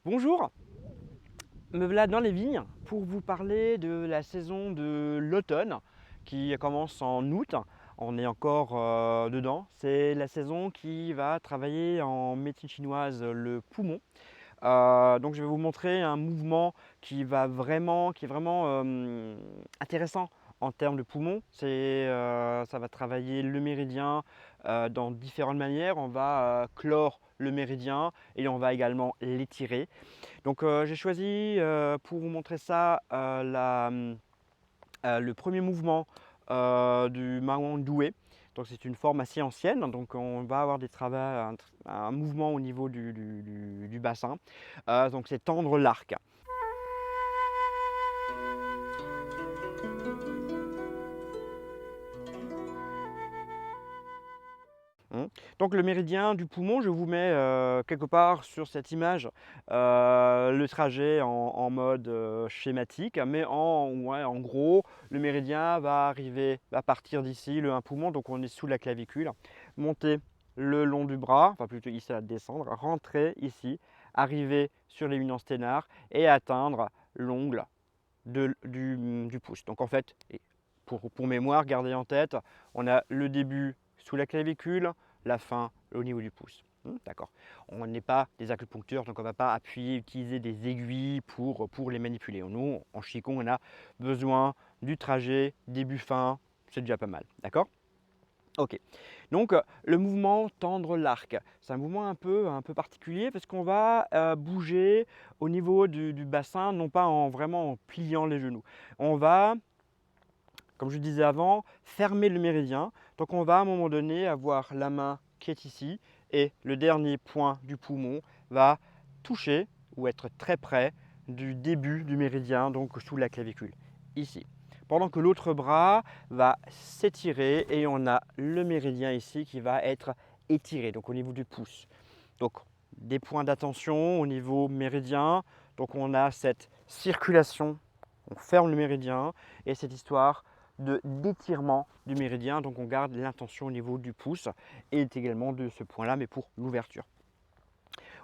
Bonjour, me voilà dans les vignes pour vous parler de la saison de l'automne qui commence en août. On est encore dedans. C'est la saison qui va travailler en médecine chinoise le poumon. Donc je vais vous montrer un mouvement qui est vraiment intéressant en termes de poumon. Ça va travailler le méridien dans différentes manières. On va clore le méridien et on va également l'étirer. Donc j'ai choisi pour vous montrer ça le premier mouvement du Maon Doué. Donc c'est une forme assez ancienne, donc on va avoir un mouvement au niveau du bassin. Donc c'est tendre l'arc. Mmh. Donc le méridien du poumon, je vous mets quelque part sur cette image le trajet en mode schématique, mais ouais, en gros, le méridien va partir d'ici, le 1 poumon, donc on est sous la clavicule, monter le long du bras, enfin plutôt ici à descendre, rentrer ici, arriver sur l'éminence sténare et atteindre l'ongle du pouce. Donc en fait, pour mémoire, gardez en tête, on a le début sous la clavicule, la fin au niveau du pouce. D'accord. On n'est pas des acupuncteurs, donc on ne va pas utiliser des aiguilles pour les manipuler. Nous, en Qigong, on a besoin du trajet début-fin, c'est déjà pas mal. D'accord. Ok. Donc le mouvement tendre l'arc, c'est un mouvement un peu particulier parce qu'on va bouger au niveau du bassin, non pas vraiment en pliant les genoux. On va, comme je disais avant, fermer le méridien. Donc on va à un moment donné avoir la main qui est ici et le dernier point du poumon va toucher ou être très près du début du méridien, donc sous la clavicule, ici. Pendant que l'autre bras va s'étirer et on a le méridien ici qui va être étiré, donc au niveau du pouce. Donc des points d'attention au niveau méridien. Donc on a cette circulation, on ferme le méridien et cette histoire d'étirement du méridien. Donc on garde l'intention au niveau du pouce et également de ce point-là, mais pour l'ouverture.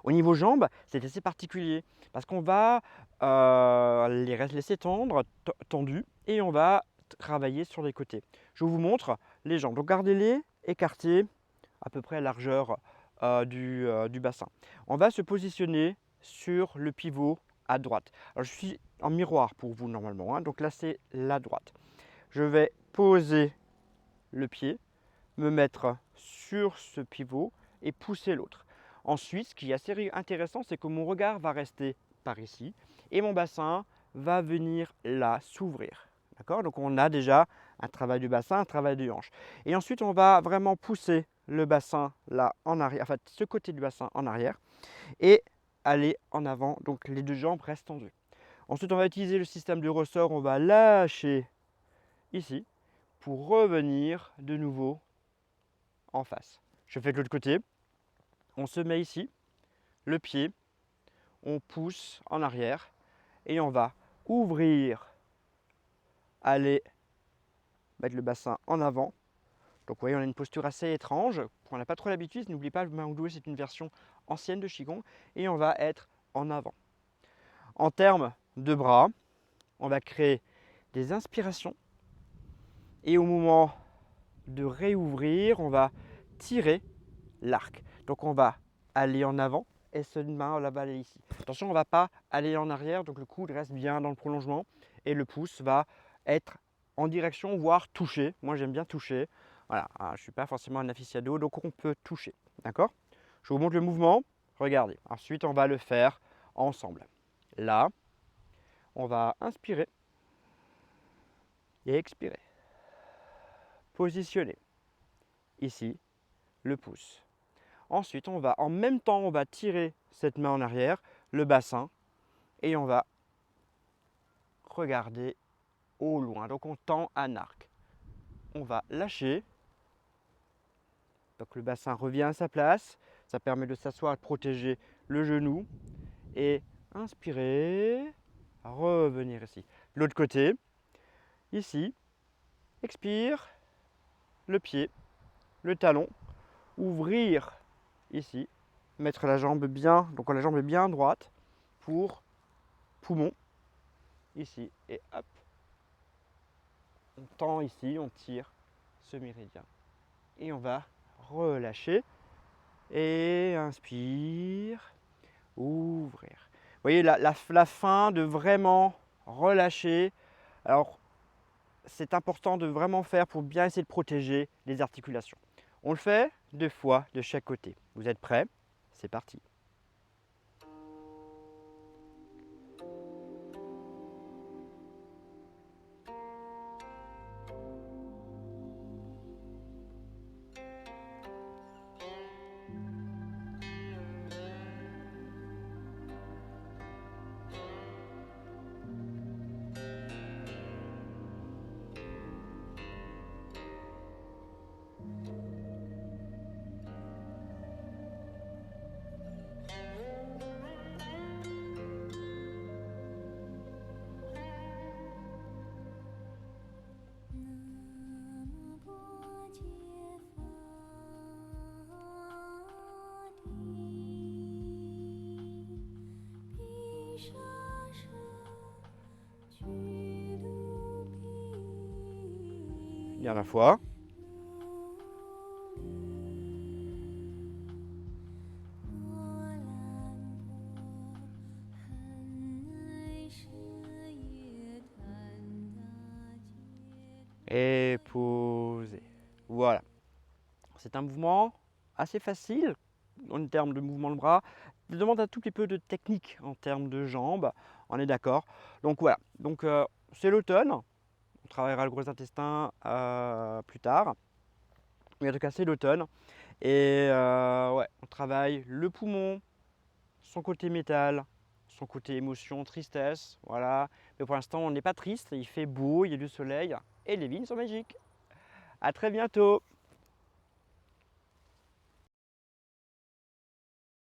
Au niveau jambes, c'est assez particulier parce qu'on va les laisser tendus et on va travailler sur les côtés. Je vous montre les jambes. Donc gardez-les écartées à peu près à largeur du bassin. On va se positionner sur le pivot à droite. Alors je suis en miroir pour vous normalement, hein. Donc là c'est la droite. Je vais poser le pied, me mettre sur ce pivot et pousser l'autre. Ensuite, ce qui est assez intéressant, c'est que mon regard va rester par ici et mon bassin va venir là s'ouvrir. D'accord. Donc on a déjà un travail du bassin, un travail de hanche. Et ensuite, on va vraiment pousser le bassin là en arrière, enfin ce côté du bassin en arrière et aller en avant. Donc les deux jambes restent tendues. Ensuite, on va utiliser le système de ressort. On va lâcher ici pour revenir de nouveau en face. Je fais de l'autre côté. On se met ici, le pied, on pousse en arrière et on va ouvrir, aller mettre le bassin en avant. Donc vous voyez, on a une posture assez étrange. On n'a pas trop l'habitude. N'oubliez pas, le Maung Due, c'est une version ancienne de Qigong et on va être en avant. En termes de bras, on va créer des inspirations et au moment de réouvrir, on va tirer l'arc. Donc on va aller en avant et cette main on va aller ici. Attention, on ne va pas aller en arrière, donc le coude reste bien dans le prolongement et le pouce va être en direction, voire toucher. Moi j'aime bien toucher. Voilà, je ne suis pas forcément un aficionado, donc on peut toucher. D'accord. Je vous montre le mouvement. Regardez. Ensuite, on va le faire ensemble. Là, on va inspirer et expirer. Positionner. Ici, le pouce. Ensuite, en même temps, on va tirer cette main en arrière, le bassin, et on va regarder au loin. Donc on tend un arc. On va lâcher. Donc le bassin revient à sa place. Ça permet de s'asseoir et de protéger le genou. Et inspirer. Revenir ici. L'autre côté. Ici. Expire. Le pied. Le talon. Ouvrir ici. Mettre la jambe bien. Donc la jambe est bien droite. pour poumon, ici, et hop, on tend ici, on tire ce méridien. Et on va relâcher, et inspire, ouvrir. Vous voyez la fin de vraiment relâcher. Alors, c'est important de vraiment faire pour bien essayer de protéger les articulations. On le fait 2 fois de chaque côté. Vous êtes prêts? C'est parti. Dernière fois. Et posez. Voilà. C'est un mouvement assez facile en termes de mouvement de bras. Il demande un tout petit peu de technique en termes de jambes. On est d'accord. Donc voilà. Donc c'est l'automne. On travaillera le gros intestin plus tard. Mais en tout cas, c'est l'automne. Et ouais, on travaille le poumon, son côté métal, son côté émotion, tristesse. Voilà. Mais pour l'instant, on n'est pas triste. Il fait beau, il y a du soleil. Et les vignes sont magiques. À très bientôt.